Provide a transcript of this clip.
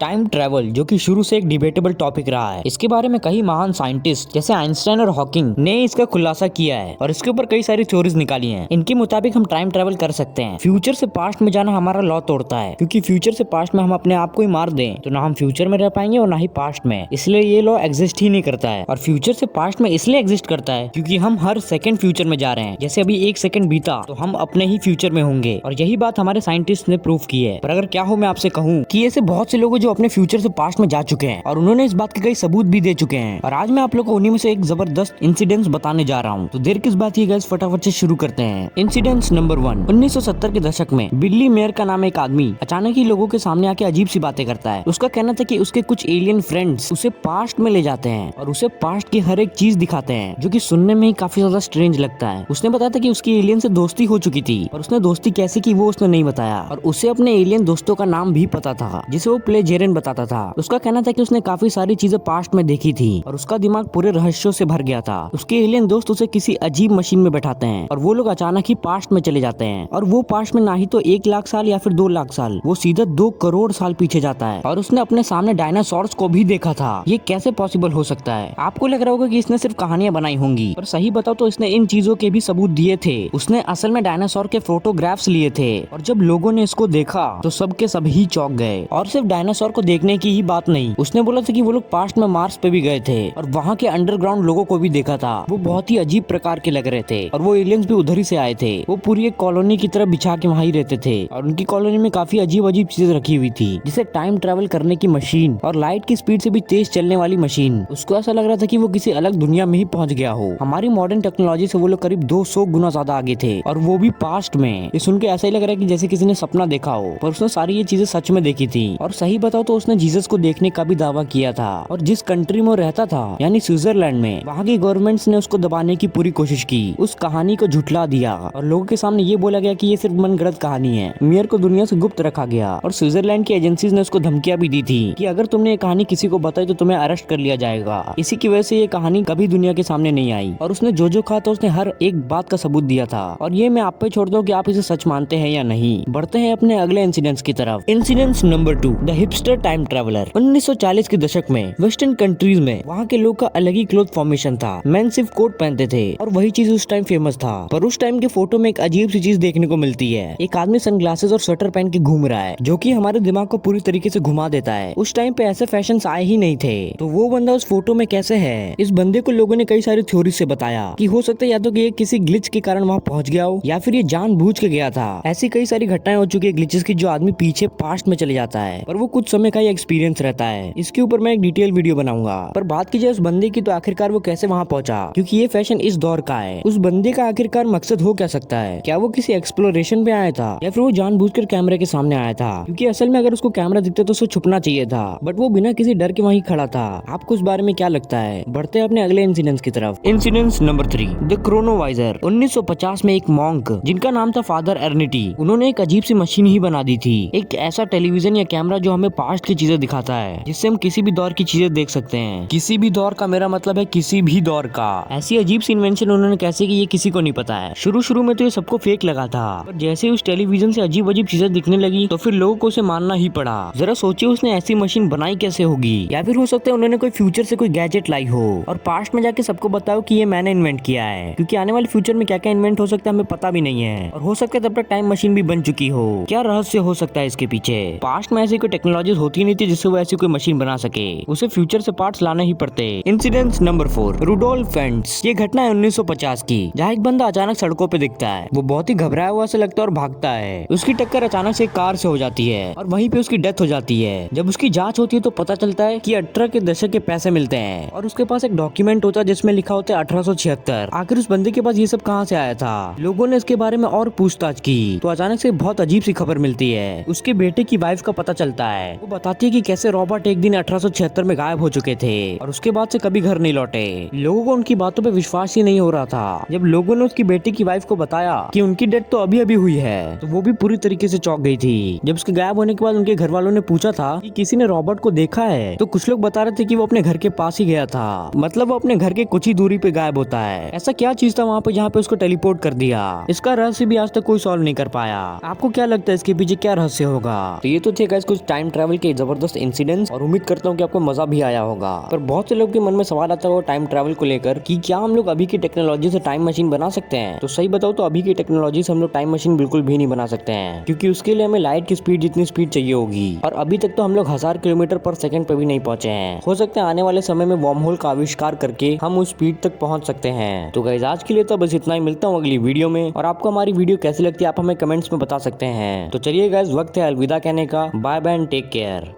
Time travel जो कि शुरू से एक डिबेटेबल टॉपिक रहा है। इसके बारे में कई महान साइंटिस्ट जैसे आइंस्टाइन और हॉकिंग ने इसका खुलासा किया है और इसके ऊपर कई सारी थ्योरीज निकाली हैं। इनके मुताबिक हम टाइम ट्रैवल कर सकते हैं। फ्यूचर से पास्ट में जाना हमारा लॉ तोड़ता है, क्योंकि फ्यूचर से पास्ट में हम अपने आप को ही मार दें तो ना हम फ्यूचर में रह पाएंगे और ना ही पास्ट में। इसलिए ये लॉ एग्जिस्ट ही नहीं करता है। और फ्यूचर से पास्ट में इसलिए एग्जिस्ट करता है क्योंकि हम हर सेकंड फ्यूचर में जा रहे हैं। जैसे अभी एक सेकंड बीता तो हम अपने ही फ्यूचर में होंगे, और यही बात हमारे साइंटिस्ट ने प्रूव की है। पर अगर क्या हो, मैं आपसे कहूँ कि ऐसे बहुत से लोग जो अपने फ्यूचर से पास्ट में जा चुके हैं और उन्होंने इस बात के कई सबूत भी दे चुके हैं। और आज मैं आप लोग को उन्हीं में से एक जबरदस्त इंसिडेंट्स बताने जा रहा हूँ। तो देर किस बात की गाइस, फटाफट से शुरू करते हैं। Incidents number 1। 1970 के दशक में बिल्ली मेयर का नाम एक आदमी अचानक ही लोगों के सामने आके अजीब सी बातें करता है। उसका कहना था कि उसके कुछ एलियन फ्रेंड्स उसे पास्ट में ले जाते हैं और उसे पास्ट की हर एक चीज दिखाते हैं, जो कि सुनने में ही काफी ज्यादा स्ट्रेंज लगता है। उसने बताया था कि उसकी एलियन से दोस्ती हो चुकी थी, और उसने दोस्ती कैसे की वो उसने नहीं बताया। और उसे अपने एलियन दोस्तों का नाम भी पता था, जिसे वो प्लेजेरियन बताता था। उसका कहना था कि उसने काफी सारी चीजें पास्ट में देखी थी और उसका दिमाग पूरे रहस्यों से भर गया था। उसके एलियन दोस्त उसे किसी अजीब मशीन में बैठाते हैं और वो लोग अचानक ही पास्ट में चले जाते हैं। और वो पास्ट में ना ही तो 1 लाख साल या फिर 2 लाख साल, वो सीधा 2 करोड़ साल पीछे जाता है। और उसने अपने सामने डायनासोर्स को भी देखा था। ये कैसे पॉसिबल हो सकता है? आपको लग रहा होगा कि इसने सिर्फ कहानियां बनाई होंगी, पर सही बताओ तो इसने इन चीजों के भी सबूत दिए थे। उसने असल में डायनासोर के फोटोग्राफ्स लिए थे, और जब लोगों ने इसको देखा तो सबके सभी चौंक गए। और सिर्फ डायनासोर को देखने की ही बात नहीं, उसने बोला था कि वो लोग पास्ट में मार्स पे भी गए थे और वहाँ के अंडरग्राउंड लोगों को भी देखा था। वो बहुत ही अजीब प्रकार के लग रहे थे और वो एलियंस भी उधर ही से आए थे। वो पूरी एक कॉलोनी की तरह बिछा के वहाँ ही रहते थे, और उनकी कॉलोनी में काफी अजीब अजीब चीजें रखी हुई थी, जैसे टाइम ट्रेवल करने की मशीन और लाइट की स्पीड से भी तेज चलने वाली मशीन। उसको ऐसा लग रहा था कि वो किसी अलग दुनिया में ही पहुंच गया हो। हमारी मॉडर्न टेक्नोलॉजी से वो लोग करीब 200 गुना ज्यादा आगे थे, और वो भी पास्ट में। ये सुन के ऐसा ही लग रहा है कि जैसे किसी ने सपना देखा हो, पर उसने सारी ये चीजें सच में देखी थी। और सही बताओ तो उसने जीसस को देखने का भी दावा किया था, और जिस कंट्री में वो रहता था यानी स्विट्जरलैंड में, वहाँ की गवर्नमेंट्स ने उसको दबाने की पूरी कोशिश की। उस कहानी को झुठला दिया और लोगों के सामने ये बोला गया कि ये सिर्फ मनगढ़ंत कहानी है। मेयर को दुनिया से गुप्त रखा गया, और स्विट्जरलैंड की एजेंसीज ने उसको धमकियां भी दी थी कि अगर तुमने ये कहानी किसी को बताई तो तुम्हें अरेस्ट कर लिया जाएगा। इसी की वजह से ये कहानी कभी दुनिया के सामने नहीं आई, और उसने जो कहा था उसने हर एक बात का सबूत दिया था। और ये मैं आप पे छोड़ दूं कि आप इसे सच मानते हैं या नहीं। बढ़ते हैं अपने अगले इंसिडेंट्स की तरफ। Incidents number 2। The hipster time traveller. 1940 के दशक में वेस्टर्न कंट्रीज में वहाँ के लोग का अलग ही क्लोथ फॉर्मेशन था। मेन सिर्फ कोट पहनते थे, और वही चीज उस टाइम फेमस था। पर उस टाइम के फोटो में एक अजीब सी चीज देखने को मिलती है। एक आदमी सनग्लासेस और स्वेटर पहन के घूम रहा है, जो कि हमारे दिमाग को पूरी तरीके से घुमा देता है। उस टाइम पे ऐसे फैशन आए ही नहीं थे, तो वो बंदा उस फोटो में कैसे है? इस बंदे को लोगों ने कई सारी थ्योरी से बताया कि हो सकता है या तो कि ये किसी ग्लिच के कारण वहाँ पहुंच गया हो, या फिर ये जानबूझ के गया था। ऐसी कई सारी घटनाएं हो चुकी है ग्लिचेस की, जो आदमी पीछे पास्ट में चले जाता है, पर वो कुछ समय का ही एक्सपीरियंस रहता है। इसके ऊपर मैं एक डिटेल वीडियो बनाऊंगा। पर बात की जाए उस बंदे की, तो आखिरकार वो कैसे वहाँ पहुंचा, क्योंकि ये फैशन इस दौर का है। उस बंदे का आखिरकार मकसद हो क्या सकता है? क्या वो किसी एक्सप्लोरेशन पे आया था, या फिर वो जानबूझकर कैमरे के सामने आया था? क्योंकि असल में अगर उसको कैमरा दिखता तो उसको छुपना चाहिए था, बट वो बिना किसी डर के वहीं खड़ा था। आपको इस बारे में क्या लगता है? बढ़ते हैं अपने अगले इंसिडेंट्स की तरफ। Incidents number 3। द क्रोनोवाइजर। 1950 में एक मॉन्क जिनका नाम था फादर एर्निटी, उन्होंने एक अजीब सी मशीन ही बना दी थी। एक ऐसा टेलीविजन या कैमरा जो हमें पास्ट की चीजें दिखाता है, जिससे हम किसी भी दौर की चीजें देख सकते हैं। किसी भी दौर का मेरा मतलब है किसी भी दौर का। ऐसी अजीब सी इन्वेंशन उन्होंने कैसे की, ये किसी को नहीं पता है। शुरू में तो ये सबको फेक लगा था, पर जैसे ही उस टेलीविजन से अजीब अजीब चीजें दिखने लगी तो फिर लोगों को उसे मानना ही पड़ा। जरा सोचिए उसने ऐसी मशीन बनाई कैसे होगी? या फिर हो सकता है उन्होंने कोई फ्यूचर से कोई गैजेट लाई हो और पास्ट में जाके सबको बताओ कि ये मैंने इन्वेंट किया है, क्योंकि आने वाले फ्यूचर में क्या क्या इन्वेंट हो सकता है हमें पता भी नहीं है। और हो सकता है तब तक टाइम मशीन भी बन चुकी हो। क्या रहस्य हो सकता है इसके पीछे? पास्ट में ऐसी कोई टेक्नोलॉजी होती नहीं थी जिससे वो ऐसी कोई मशीन बना सके, उसे फ्यूचर से पार्ट्स लाने ही पड़ते। Incidents number 4। रुडोल्फ फेंट्स। ये घटना है 1950 की, जहाँ एक बंदा अचानक सड़कों पे दिखता है। वो बहुत ही घबराया हुआ से लगता है और भागता है। उसकी टक्कर अचानक से एक कार से हो जाती है, और वहीं पे उसकी डेथ हो जाती है। जब उसकी जांच होती है तो पता चलता है कि 18 के दशक के पैसे मिलते हैं, और उसके पास एक डॉक्यूमेंट होता है जिसमें लिखा होता है 1876। आखिर उस बंदे के पास ये सब कहाँ से आया था? लोगों ने इसके बारे में और पूछताछ की तो अचानक से बहुत अजीब सी खबर मिलती है। उसके बेटे की वाइफ का पता चलता है। वो बताती है कि कैसे रॉबर्ट एक दिन 1876 में गायब हो चुके थे, और उसके बाद से कभी घर नहीं लौटे। लोगों को उनकी बातों पे विश्वास ही नहीं हो रहा था। जब लोगों ने उसकी बेटी की वाइफ को बताया कि उनकी डेथ तो अभी अभी हुई है, तो वो भी पूरी तरीके से चौंक गई थी। जब उसके गायब होने के बाद उनके घर वालों ने पूछा था कि किसी ने रॉबर्ट को देखा है, तो कुछ लोग बता रहे थे कि वो अपने घर के पास ही गया था। मतलब वो अपने घर के कुछ ही दूरी पे गायब होता है। ऐसा क्या चीज था वहाँ पे जहाँ पे उसको टेलीपोर्ट कर दिया? इसका रहस्य भी आज तक कोई सॉल्व नहीं कर पाया। आपको क्या लगता है इसके पीछे क्या रहस्य होगा? तो ये तो थे गाइस कुछ टाइम ट्रैवल ट्रैवल के जबरदस्त इंसिडेंट्स और उम्मीद करता हूँ कि आपको मजा भी आया होगा। पर बहुत से लोग के मन में सवाल आता है टाइम ट्रैवल को लेकर कि क्या हम लोग अभी की टेक्नोलॉजी से टाइम मशीन बना सकते हैं। तो सही बताओ तो अभी की टेक्नोलॉजी से हम लोग टाइम मशीन बिल्कुल भी नहीं बना सकते हैं, क्योंकि उसके लिए हमें लाइट की स्पीड जितनी स्पीड चाहिए होगी, और अभी तक तो हम लोग 1000 किलोमीटर पर सेकंड पे भी नहीं पहुंचे हैं। हो सकता है आने वाले समय में वर्म होल का आविष्कार करके हम उस स्पीड तक पहुंच सकते हैं। तो गाइस आज के लिए तो बस इतना ही, मिलता हूँ अगली वीडियो में। और आपको हमारी वीडियो कैसी लगती है आप हमें कमेंट्स में बता सकते हैं। तो चलिए गाइस वक्त है अलविदा कहने का। Bye bye and take care.